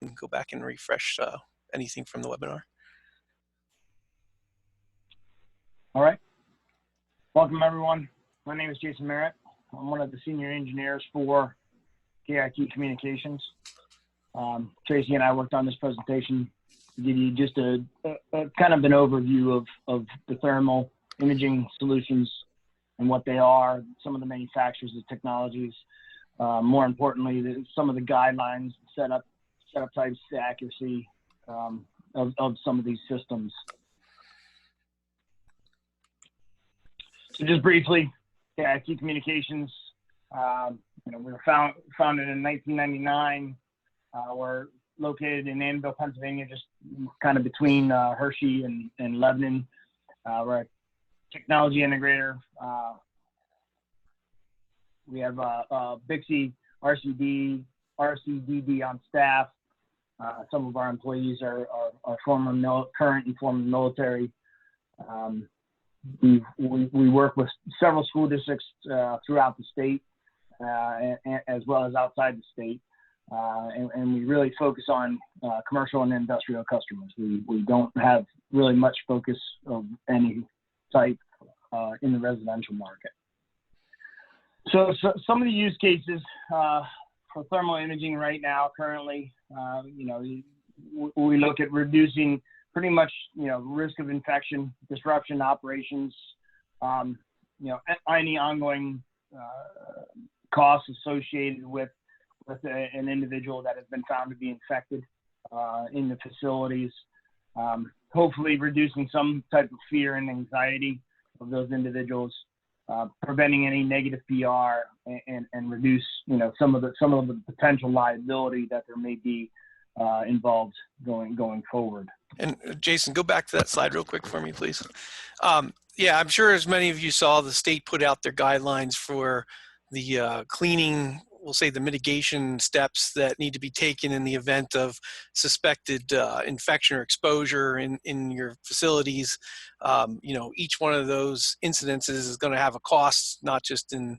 can go back and refresh anything from the webinar. All right. Welcome, everyone. My name is Jason Merritt. I'm one of the senior engineers for KIT Communications. Tracy and I worked on this presentation to give you just a kind of an overview of the thermal imaging solutions and what they are, some of the manufacturers, the technologies, more importantly, some of the guidelines, setup types, the accuracy of some of these systems. So just briefly, KIT Communications, we were founded in 1999. We're located in Annandale, Pennsylvania, just kind of between Hershey and Lebanon. We're a technology integrator. We have Bixby RCDD on staff. Some of our employees are current and former military. We work with several school districts throughout the state, as well as outside the state. And we really focus on commercial and industrial customers. We don't have really much focus of any type in the residential market. So some of the use cases for thermal imaging right now, currently, we look at reducing pretty much, risk of infection, disruption to operations, any ongoing costs associated with an individual that has been found to be infected in the facilities, hopefully reducing some type of fear and anxiety of those individuals, preventing any negative PR, and reduce some of the potential liability that there may be involved going forward. And Jason, go back to that slide real quick for me, please. Yeah, I'm sure as many of you saw, the state put out their guidelines for the cleaning, we'll say the mitigation steps that need to be taken in the event of suspected infection or exposure in your facilities. Each one of those incidences is going to have a cost, not just in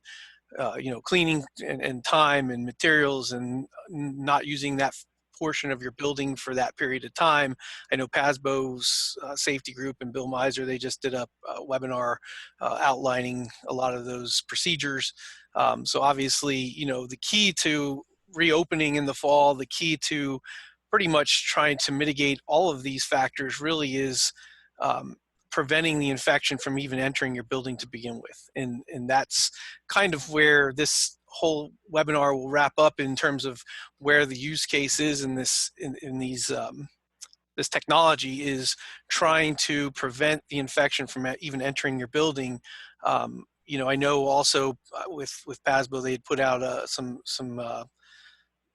cleaning and time and materials and not using that portion of your building for that period of time. I know PASBO's safety group and Bill Miser, they just did a webinar outlining a lot of those procedures. So obviously, the key to reopening in the fall, the key to pretty much trying to mitigate all of these factors really is preventing the infection from even entering your building to begin with. And that's kind of where this whole webinar will wrap up in terms of where the use case is in this technology is trying to prevent the infection from even entering your building. I know also with PASBO, they had put out some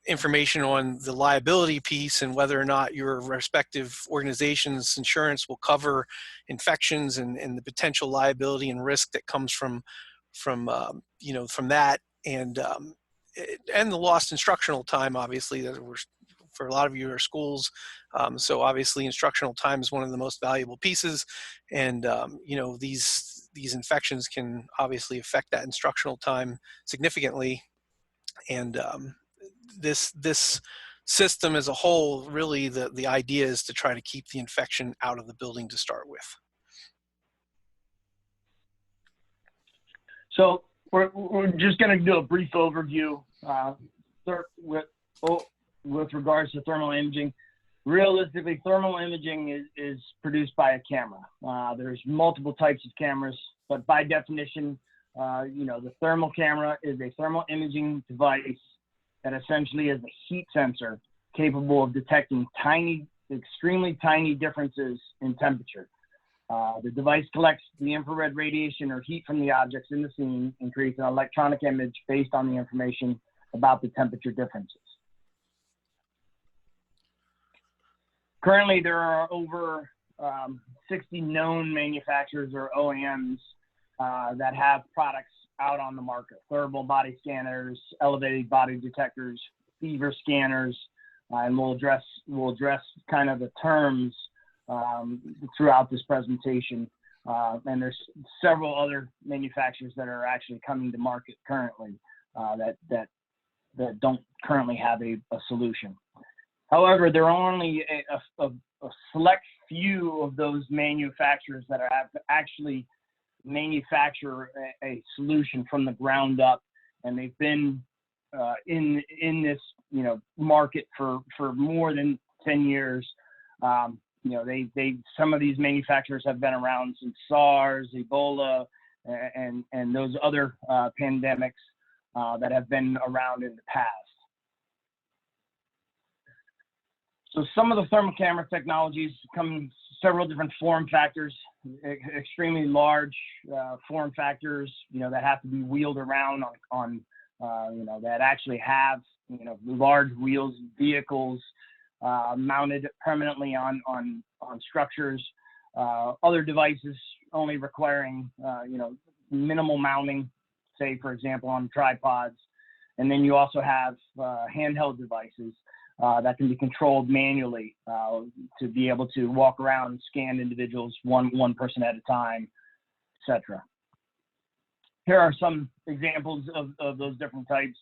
information on the liability piece and whether or not your respective organization's insurance will cover infections and the potential liability and risk that comes from that, and the lost instructional time, obviously, that for a lot of you are schools. So obviously instructional time is one of the most valuable pieces, and these infections can obviously affect that instructional time significantly. And this system as a whole, really the idea is to try to keep the infection out of the building to start with. So we're just going to do a brief overview with regards to thermal imaging. Realistically, thermal imaging is produced by a camera. There's multiple types of cameras, but by definition, the thermal camera is a thermal imaging device that essentially is a heat sensor capable of detecting extremely tiny differences in temperature. The device collects the infrared radiation or heat from the objects in the scene and creates an electronic image based on the information about the temperature differences. Currently, there are over 60 known manufacturers or OEMs that have products out on the market: thermal body scanners, elevated body detectors, fever scanners, and we'll address kind of the terms throughout this presentation. And there's several other manufacturers that are actually coming to market currently that don't currently have a solution. However, there are only a select few of those manufacturers that have actually manufacture a solution from the ground up, and they've been in this market for more than 10 years. Some of these manufacturers have been around since SARS, Ebola, and those other pandemics that have been around in the past. So some of the thermal camera technologies come in several different form factors, extremely large form factors, that have to be wheeled around on that actually have, large wheels, vehicles mounted permanently on structures. Other devices only requiring, minimal mounting, say, for example, on tripods. And then you also have handheld devices that can be controlled manually to be able to walk around and scan individuals one person at a time, etc. Here are some examples of those different types.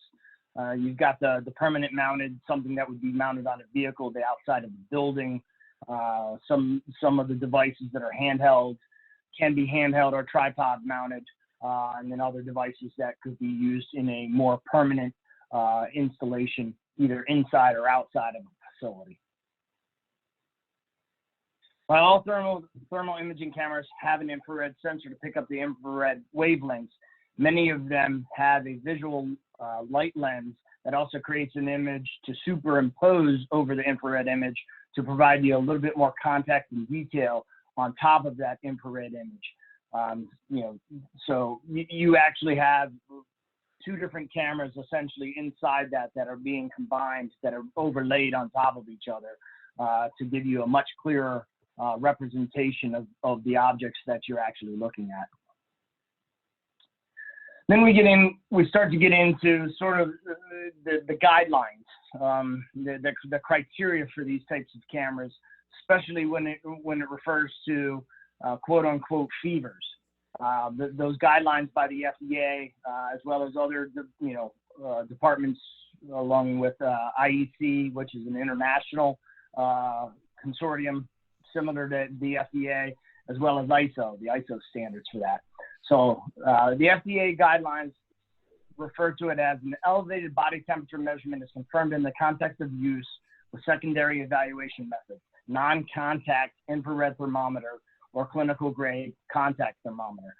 You've got the permanent mounted, something that would be mounted on a vehicle, the outside of the building. Some of the devices that are handheld can be handheld or tripod mounted, and then other devices that could be used in a more permanent installation, either inside or outside of a facility. While all thermal imaging cameras have an infrared sensor to pick up the infrared wavelengths, many of them have a visual light lens that also creates an image to superimpose over the infrared image to provide you a little bit more context and detail on top of that infrared image. So you actually have two different cameras essentially inside that are being combined, that are overlaid on top of each other to give you a much clearer representation of the objects that you're actually looking at. Then we start to get into sort of the guidelines, the criteria for these types of cameras, especially when it refers to quote unquote fevers. Those guidelines by the FDA, as well as other departments, along with IEC, which is an international consortium similar to the FDA, as well as ISO, the ISO standards for that. So the FDA guidelines refer to it as an elevated body temperature measurement is confirmed in the context of use with secondary evaluation methods, non-contact infrared thermometer or clinical grade contact thermometer,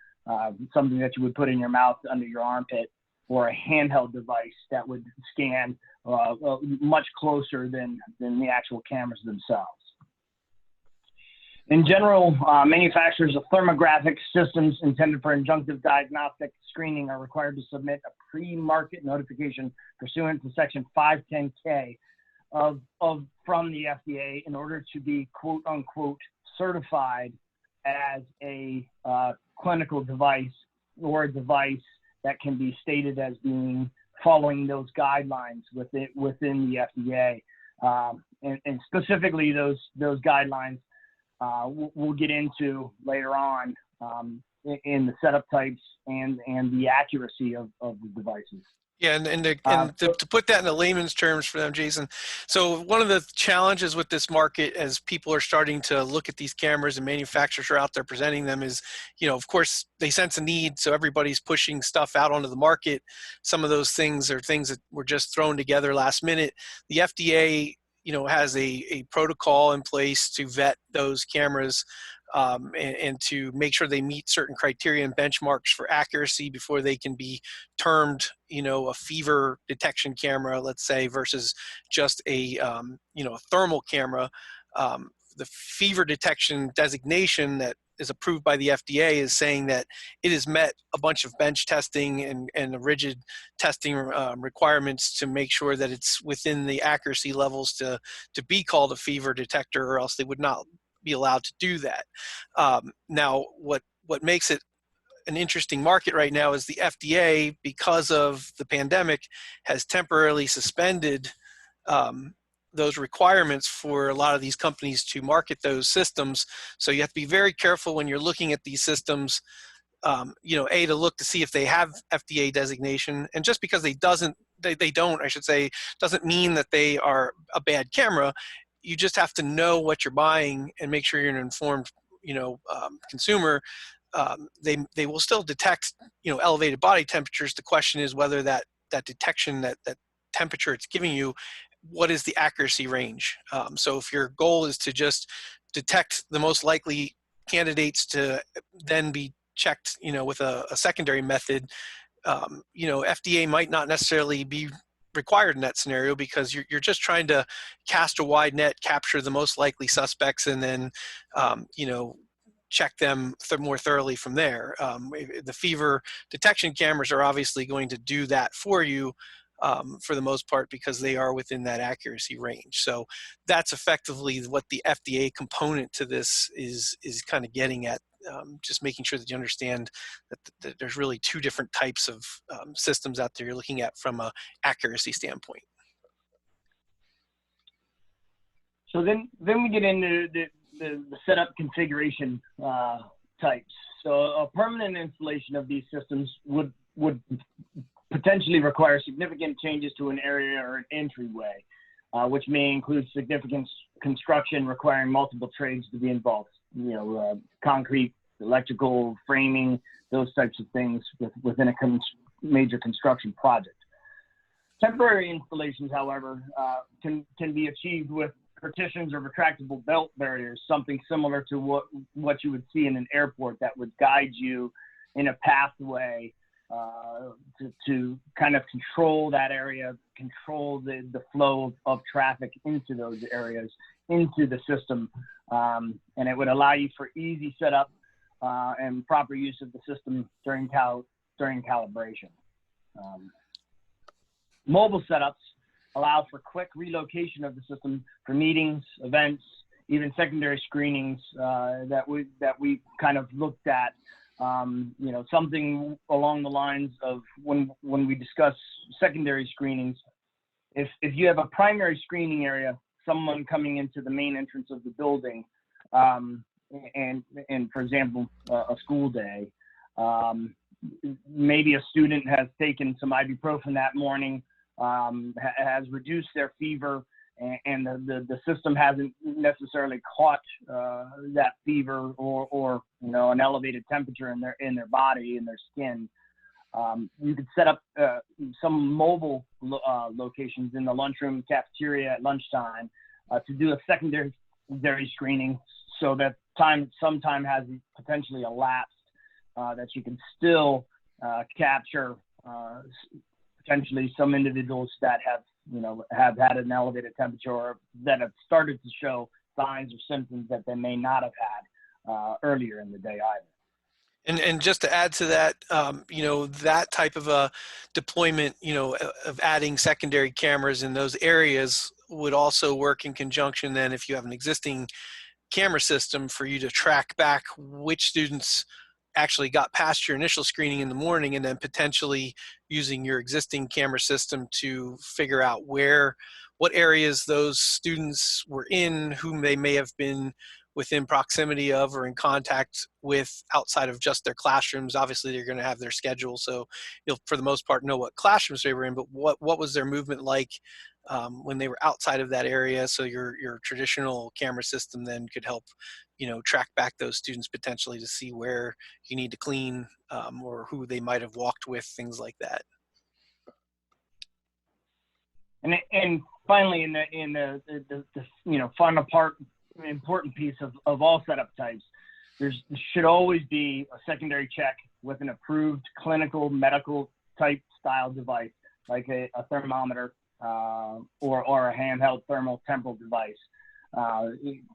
something that you would put in your mouth under your armpit, or a handheld device that would scan much closer than the actual cameras themselves. In general, manufacturers of thermographic systems intended for injunctive diagnostic screening are required to submit a pre-market notification pursuant to Section 510K from the FDA in order to be quote unquote certified as a clinical device, or a device that can be stated as being following those guidelines within the FDA, and specifically those guidelines. We'll get into later on in the setup types and the accuracy of the devices. Yeah, to put that in the layman's terms for them, Jason. So one of the challenges with this market, as people are starting to look at these cameras and manufacturers are out there presenting them, is, of course, they sense a need, so everybody's pushing stuff out onto the market. Some of those things are things that were just thrown together last minute. The FDA has a protocol in place to vet those cameras and to make sure they meet certain criteria and benchmarks for accuracy before they can be termed, a fever detection camera, let's say, versus just a thermal camera. The fever detection designation that is approved by the FDA is saying that it has met a bunch of bench testing and the rigid testing requirements to make sure that it's within the accuracy levels to be called a fever detector, or else they would not be allowed to do that. Now, what makes it an interesting market right now is the FDA, because of the pandemic, has temporarily suspended those requirements for a lot of these companies to market those systems. So you have to be very careful when you're looking at these systems to look to see if they have FDA designation. And just because they don't, I should say, doesn't mean that they are a bad camera. You just have to know what you're buying and make sure you're an informed, consumer. They will still detect, elevated body temperatures. The question is whether that detection, that temperature it's giving you, what is the accuracy range? So if your goal is to just detect the most likely candidates to then be checked, with a secondary method, FDA might not necessarily be required in that scenario, because you're just trying to cast a wide net, capture the most likely suspects, and then, check them more thoroughly from there. The fever detection cameras are obviously going to do that for you, for the most part, because they are within that accuracy range. So that's effectively what the FDA component to this is kind of getting at. Just making sure that you understand that there's really two different types of systems out there you're looking at from a accuracy standpoint. So then we get into the setup configuration types. So a permanent installation of these systems would potentially require significant changes to an area or an entryway, which may include significant construction requiring multiple trades to be involved. Concrete, electrical, framing, those types of things within a major construction project. Temporary installations, however, can be achieved with partitions or retractable belt barriers, something similar to what you would see in an airport that would guide you in a pathway to kind of control that area, control the flow of traffic into those areas, into the system. And it would allow you for easy setup and proper use of the system during calibration. Mobile setups allow for quick relocation of the system for meetings, events, even secondary screenings that we kind of looked at. Something along the lines of when we discuss secondary screenings, if you have a primary screening area, someone coming into the main entrance of the building, and for example, a school day, maybe a student has taken some ibuprofen that morning, has reduced their fever, and the system hasn't necessarily caught that fever or an elevated temperature in their body, in their skin. You could set up some mobile locations in the lunchroom, cafeteria at lunchtime to do a secondary screening, so that some time has potentially elapsed that you can still capture potentially some individuals that have had an elevated temperature, or that have started to show signs or symptoms that they may not have had earlier in the day either. And just to add to that, that type of a deployment, of adding secondary cameras in those areas would also work in conjunction then, if you have an existing camera system, for you to track back which students actually got past your initial screening in the morning, and then potentially using your existing camera system to figure out what areas those students were in, whom they may have been within proximity of or in contact with outside of just their classrooms. Obviously, they're going to have their schedule, so you'll, for the most part, know what classrooms they were in, but what was their movement like when they were outside of that area. So your traditional camera system then could help, track back those students potentially to see where you need to clean, or who they might have walked with, things like that. And finally, in the final part, important piece of all setup types, there should always be a secondary check with an approved clinical medical type style device, like a thermometer or a handheld thermal temporal device.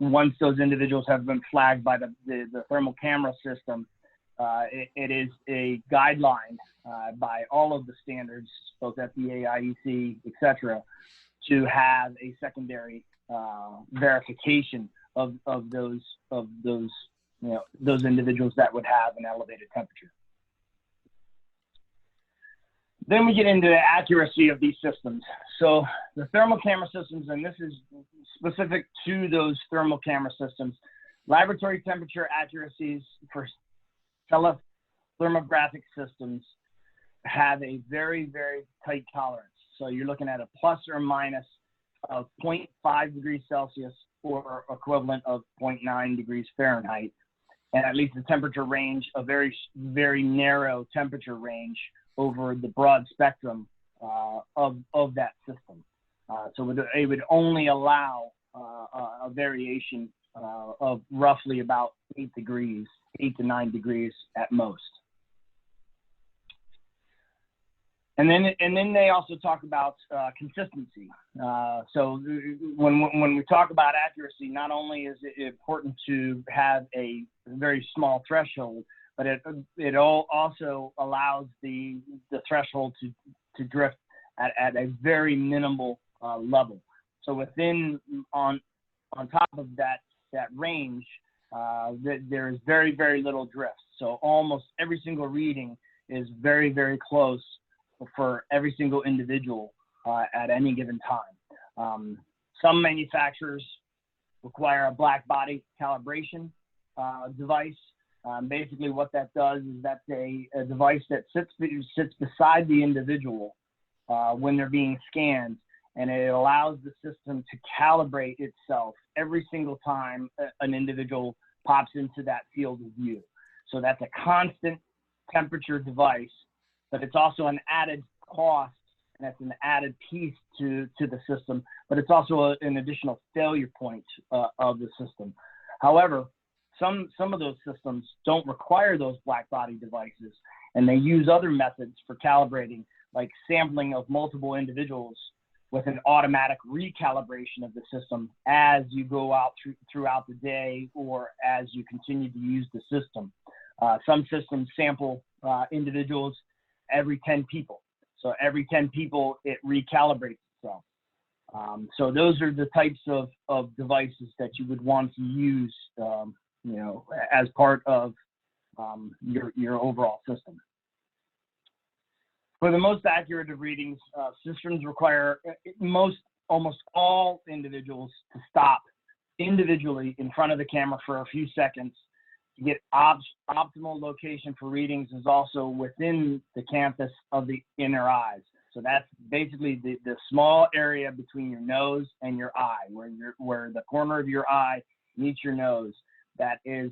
Once those individuals have been flagged by the thermal camera system, it is a guideline by all of the standards, both FDA, IEC, etc., to have a secondary verification of those individuals that would have an elevated temperature. Then we get into the accuracy of these systems. So the thermal camera systems, and this is specific to those thermal camera systems, laboratory temperature accuracies for thermographic systems have a very, very tight tolerance. So you're looking at a plus or minus of 0.5 degrees Celsius or equivalent of 0.9 degrees Fahrenheit. And at least the temperature range, a very, very narrow temperature range over the broad spectrum of that system. So it would only allow a variation of roughly about 8 to 9 degrees at most. And then they also talk about consistency. So when we talk about accuracy, not only is it important to have a very small threshold, but it also allows the threshold to drift at a very minimal level. So on top of that range, there is very, very little drift. So almost every single reading is very, very close for every single individual at any given time. Some manufacturers require a black body calibration device. Basically what that does is that's a device that sits beside the individual when they're being scanned, and it allows the system to calibrate itself every single time an individual pops into that field of view. So that's a constant temperature device, but it's also an added cost, and that's an added piece to the system, but it's also an additional failure point of the system. However, some of those systems don't require those black body devices, and they use other methods for calibrating, like sampling of multiple individuals with an automatic recalibration of the system as you go out throughout the day or as you continue to use the system. Some systems sample individuals every 10 people. So every 10 people, it recalibrates itself. So those are the types of devices that you would want to use, as part of your overall system. For the most accurate of readings, systems require almost all individuals to stop individually in front of the camera for a few seconds. To get optimal location for readings is also within the canthus of the inner eyes. So that's basically the small area between your nose and your eye, where the corner of your eye meets your nose. That is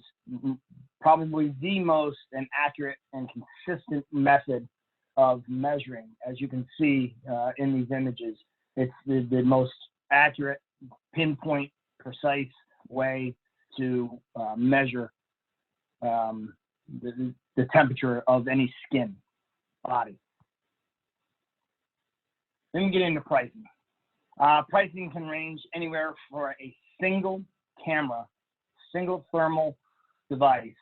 probably the most accurate and consistent method of measuring. As you can see in these images, it's the most accurate, pinpoint, precise way to measure the temperature of any skin body. Then we get into pricing. Pricing can range anywhere for a single camera, single thermal device,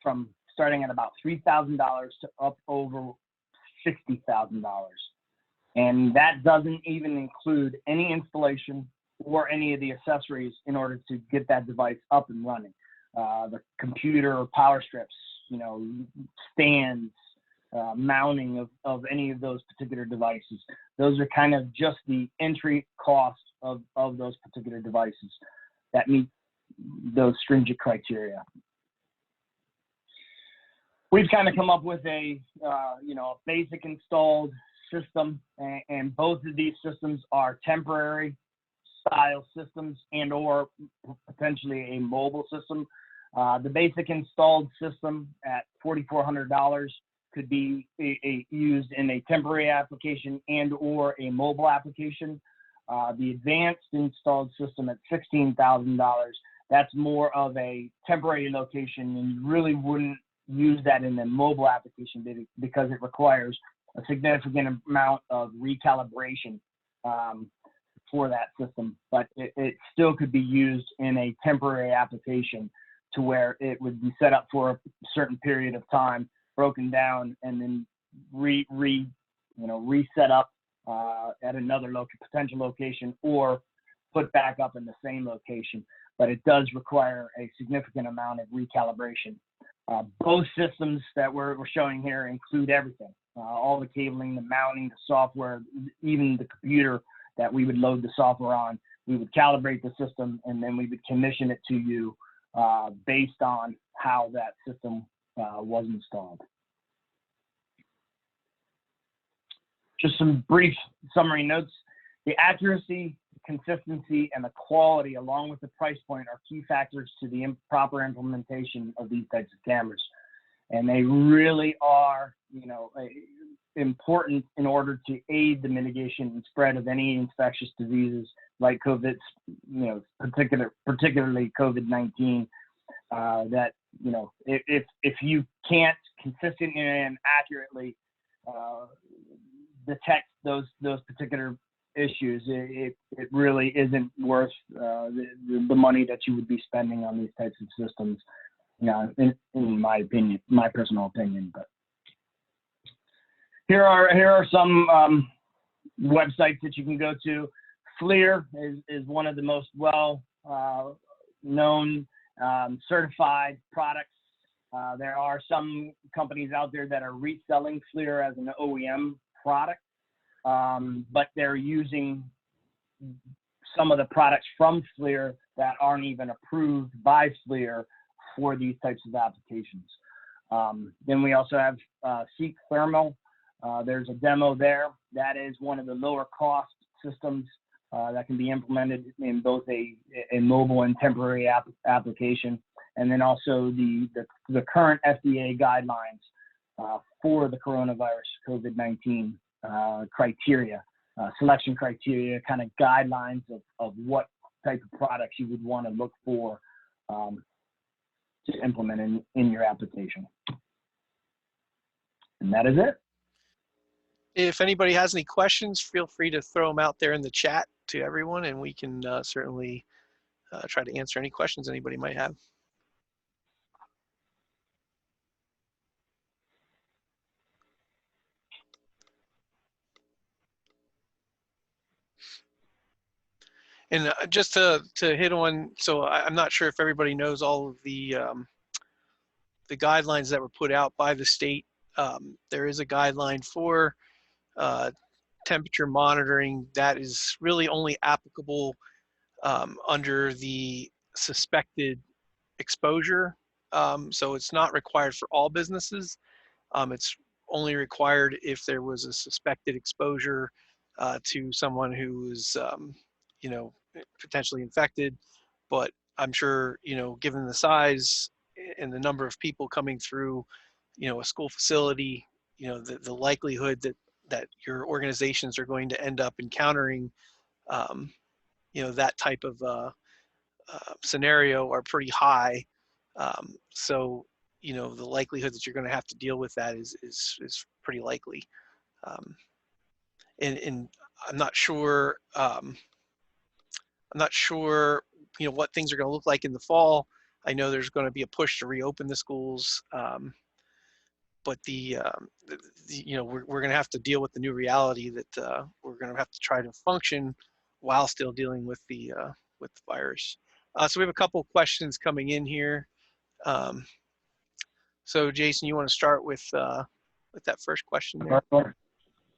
from starting at about $3,000 to up over $60,000. And that doesn't even include any installation or any of the accessories in order to get that device up and running. The computer or power strips, stands, mounting of any of those particular devices. Those are kind of just the entry cost of those particular devices that meet those stringent criteria. We've kind of come up with a basic installed system, and both of these systems are temporary style systems and or potentially a mobile system. The basic installed system at $4,400 could be used in a temporary application and or a mobile application. The advanced installed system at $16,000, that's more of a temporary location, and you really wouldn't use that in a mobile application because it requires a significant amount of recalibration for that system. But it still could be used in a temporary application to where it would be set up for a certain period of time, broken down, and then reset up at another potential location, or put back up in the same location. But it does require a significant amount of recalibration. Both systems that we're showing here include everything, all the cabling, the mounting, the software, even the computer that we would load the software on. We would calibrate the system, and then we would commission it to you based on how that system was installed. just some brief summary notes. The accuracy, consistency, and the quality, along with the price point, are key factors to the proper implementation of these types of cameras. And they really are, important in order to aid the mitigation and spread of any infectious diseases like COVID, particularly COVID-19. That, if you can't consistently and accurately detect those particular issues, it really isn't worth the money that you would be spending on these types of systems, in my opinion, my personal opinion. But here are some websites that you can go to. FLIR is one of the most well known certified products. There are some companies out there that are reselling FLIR as an OEM product, but they're using some of the products from FLIR that aren't even approved by FLIR for these types of applications. Then we also have Seek Thermal. There's a demo there. That is one of the lower cost systems that can be implemented in both a mobile and temporary application. And then also the current FDA guidelines for the coronavirus COVID-19 criteria, selection criteria, kind of guidelines of what type of products you would want to look for to implement in your application. And that is it. If anybody has any questions, feel free to throw them out there in the chat to everyone, and we can certainly try to answer any questions anybody might have. And just to hit on, so I'm not sure if everybody knows all of the guidelines that were put out by the state. There is a guideline for temperature monitoring that is really only applicable under the suspected exposure. So it's not required for all businesses. It's only required if there was a suspected exposure to someone who was, potentially infected. But I'm sure, given the size and the number of people coming through, a school facility, the likelihood that your organizations are going to end up encountering, that type of scenario are pretty high. So, the likelihood that you're going to have to deal with that is pretty likely. And I'm not sure, what things are going to look like in the fall. I know there's going to be a push to reopen the schools, but we're going to have to deal with the new reality that we're going to have to try to function while still dealing with the virus. So we have a couple of questions coming in here. So Jason, you want to start with that first question there?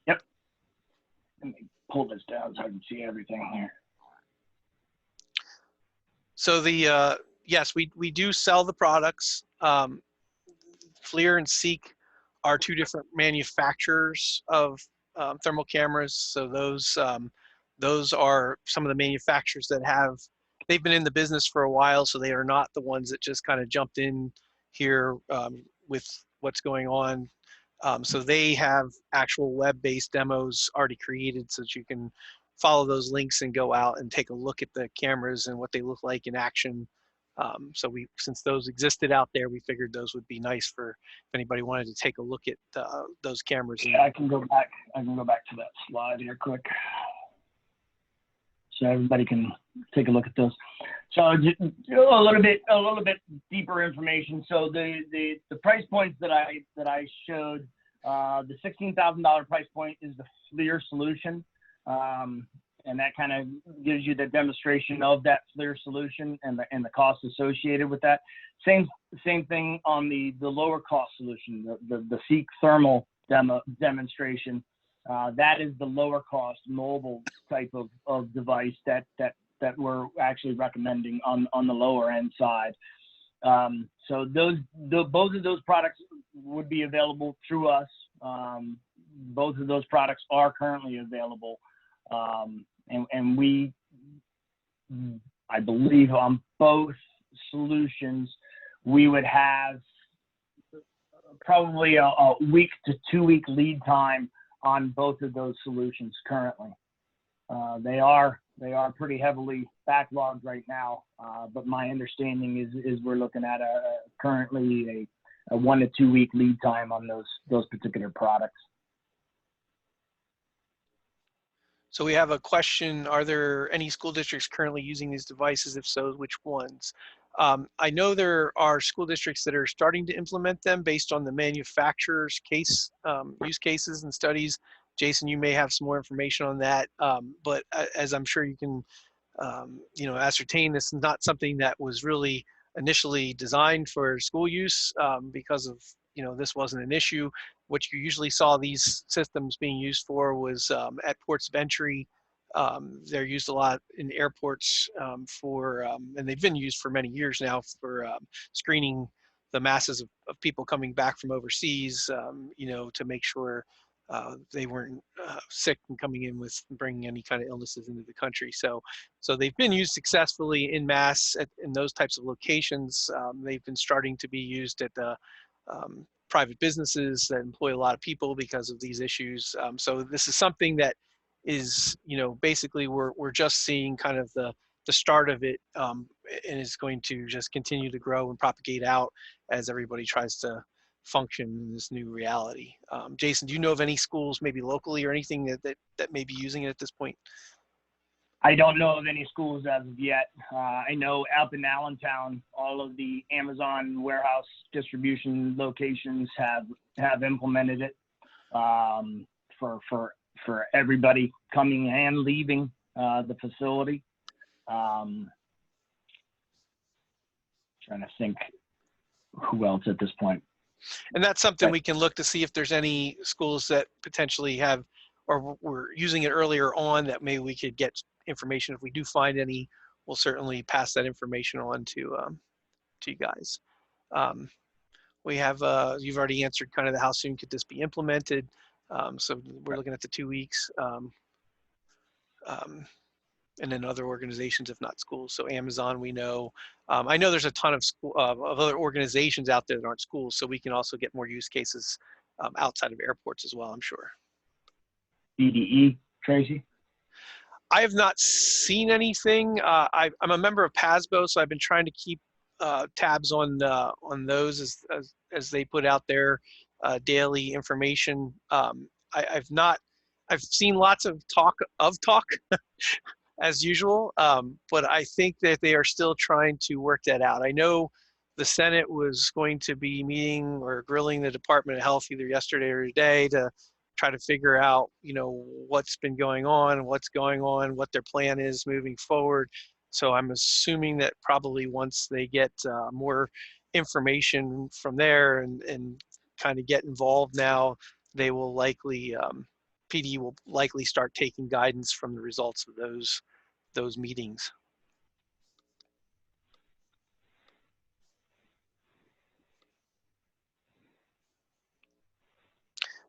Yep. Let me pull this down so I can see everything here. So yes, we do sell the products. FLIR and Seek are two different manufacturers of thermal cameras. So those are some of the manufacturers that they've been in the business for a while, so they are not the ones that just kind of jumped in here with what's going on. So they have actual web-based demos already created so that you can follow those links and go out and take a look at the cameras and what they look like in action. So since those existed out there, we figured those would be nice for if anybody wanted to take a look at those cameras. Yeah, I can go back to that slide here quick, so everybody can take a look at those. So just a little bit deeper information. So the price points that I showed, the $16,000 price point is the FLIR solution. And that kind of gives you the demonstration of that FLIR solution and the cost associated with that. Same thing on the lower cost solution, the Seek Thermal demonstration. That is the lower cost mobile type of device that we're actually recommending on the lower end side. So both of those products would be available through us. both of those products are currently available. And we, I believe on both solutions, we would have probably a week to 2 week lead time on both of those solutions currently. They are pretty heavily backlogged right now, but my understanding is we're looking at currently a 1 to 2 week lead time on those particular products. So we have a question, are there any school districts currently using these devices? If so, which ones? I know there are school districts that are starting to implement them based on the manufacturer's use cases and studies. Jason, you may have some more information on that, but as I'm sure you can ascertain, this is not something that was really initially designed for school use because of, this wasn't an issue. What you usually saw these systems being used for was at ports of entry. They're used a lot in airports and they've been used for many years now for screening the masses of people coming back from overseas, to make sure they weren't sick and coming in with bringing any kind of illnesses into the country. So they've been used successfully in mass in those types of locations. They've been starting to be used at the private businesses that employ a lot of people because of these issues. So this is something that is, basically we're just seeing kind of the start of it, and is going to just continue to grow and propagate out as everybody tries to function in this new reality. Jason, do you know of any schools maybe locally or anything that may be using it at this point? I don't know of any schools as of yet. I know up in Allentown, all of the Amazon warehouse distribution locations have implemented it for everybody coming and leaving the facility. Trying to think who else at this point. And that's something we can look to see if there's any schools that potentially have or were using it earlier on that maybe we could get information. If we do find any, we'll certainly pass that information on to you guys. We have, you've already answered kind of the how soon could this be implemented. So we're looking at the 2 weeks. And then other organizations, if not schools. So Amazon, we know. I know there's a ton of other organizations out there that aren't schools, so we can also get more use cases outside of airports as well, I'm sure. BDE, Tracy? I have not seen anything. I'm a member of PASBO, so I've been trying to keep tabs on those as they put out their daily information. I've seen lots of talk as usual, but I think that they are still trying to work that out. I know the Senate was going to be meeting or grilling the Department of Health either yesterday or today to try to figure out, what's been going on, what their plan is moving forward. So I'm assuming that probably once they get more information from there and kind of get involved now, they will likely, PD will likely start taking guidance from the results of those meetings.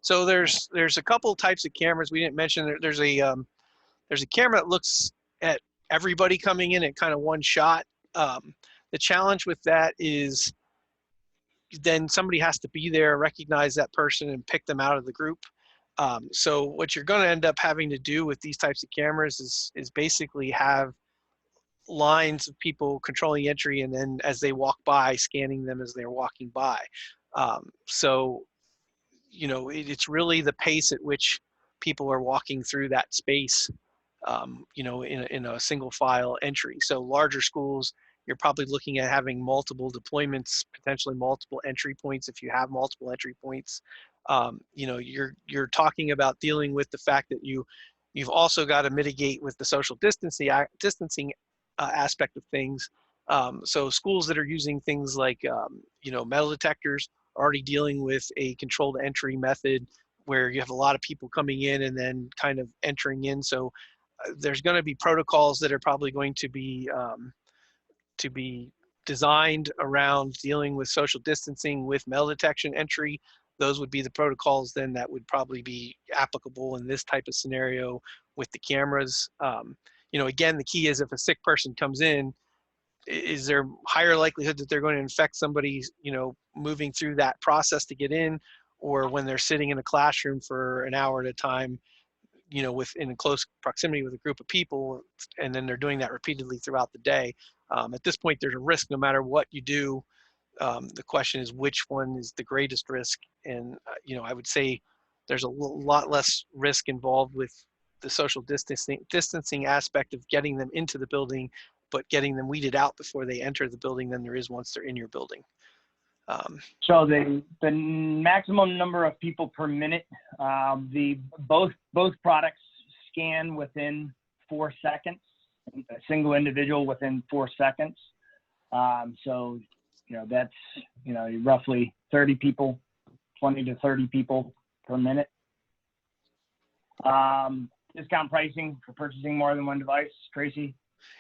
So there's a couple types of cameras we didn't mention. There's a camera that looks at everybody coming in at kind of one shot. The challenge with that is then somebody has to be there, recognize that person, and pick them out of the group. So what you're going to end up having to do with these types of cameras is basically have lines of people controlling entry, and then as they walk by, scanning them as they're walking by. So it's really the pace at which people are walking through that space, in a single file entry. So larger schools, you're probably looking at having multiple deployments, potentially multiple entry points. If you have multiple entry points, you're talking about dealing with the fact that you've also got to mitigate with the social distancing aspect of things. So schools that are using things like metal detectors are already dealing with a controlled entry method where you have a lot of people coming in and then kind of entering in. So there's going to be protocols that are probably going to be designed around dealing with social distancing with metal detection entry. those would be the protocols then that would probably be applicable in this type of scenario with the cameras. Again, the key is if a sick person comes in, is there higher likelihood that they're going to infect somebody, moving through that process to get in, or when they're sitting in a classroom for an hour at a time, in close proximity with a group of people, and then they're doing that repeatedly throughout the day. At this point, there's a risk no matter what you do. The question is which one is the greatest risk, and I would say there's a lot less risk involved with the social distancing aspect of getting them into the building, but getting them weeded out before they enter the building than there is once they're in your building. So the maximum number of people per minute, both products scan within 4 seconds, a single individual within 4 seconds. So that's roughly 30 people, 20 to 30 people per minute. Discount pricing for purchasing more than one device, Tracy?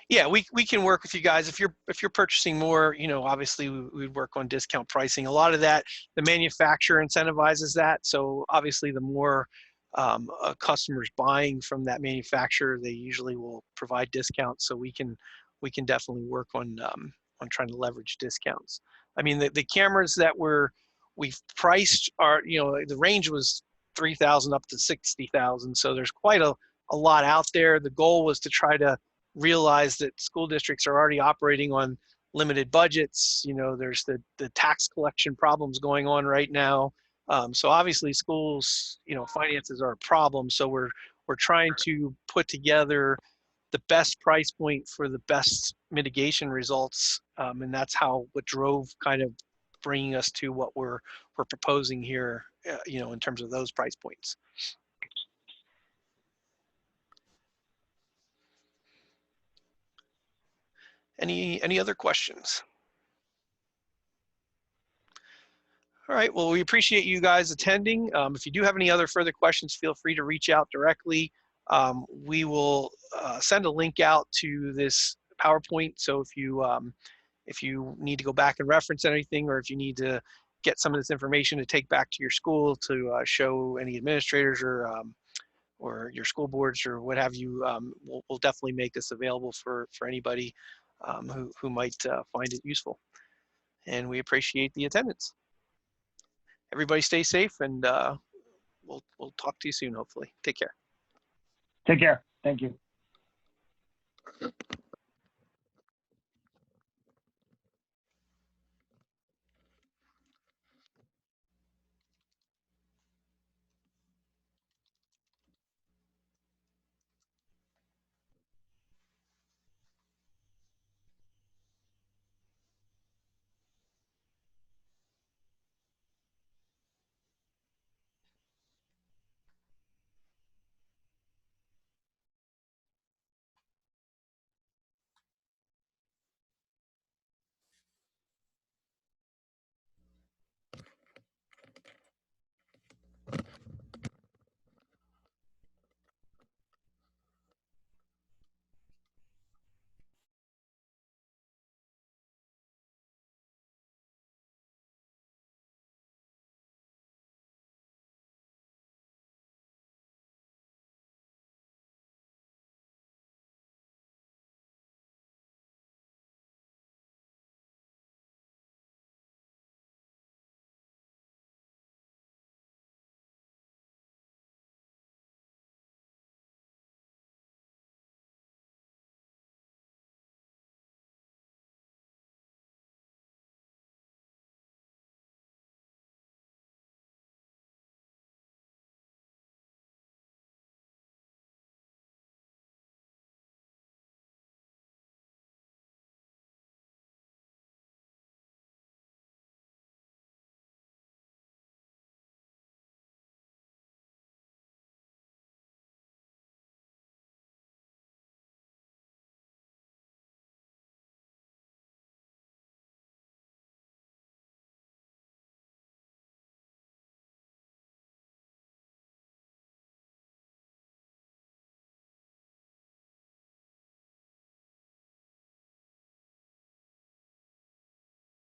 Yeah, we can work with you guys. If you're purchasing more, obviously we'd work on discount pricing. A lot of that, the manufacturer incentivizes that. So obviously the more a customer's buying from that manufacturer, they usually will provide discounts. So we can definitely work on trying to leverage discounts. I mean, the cameras that we've priced are, the range was 3,000 up to 60,000. So there's quite a lot out there. The goal was to try to realize that school districts are already operating on limited budgets. There's the tax collection problems going on right now. So obviously schools, finances are a problem. So we're trying to put together the best price point for the best mitigation results. And that's what drove kind of bringing us to what we're proposing here, in terms of those price points. Any other questions? All right, well, we appreciate you guys attending. If you do have any other further questions, feel free to reach out directly. We will send a link out to this PowerPoint. So if you need to go back and reference anything, or if you need to get some of this information to take back to your school to show any administrators or your school boards or what have you, we'll definitely make this available for anybody who might find it useful. And we appreciate the attendance. Everybody stay safe, and we'll talk to you soon, hopefully. Take care. Take care. Thank you.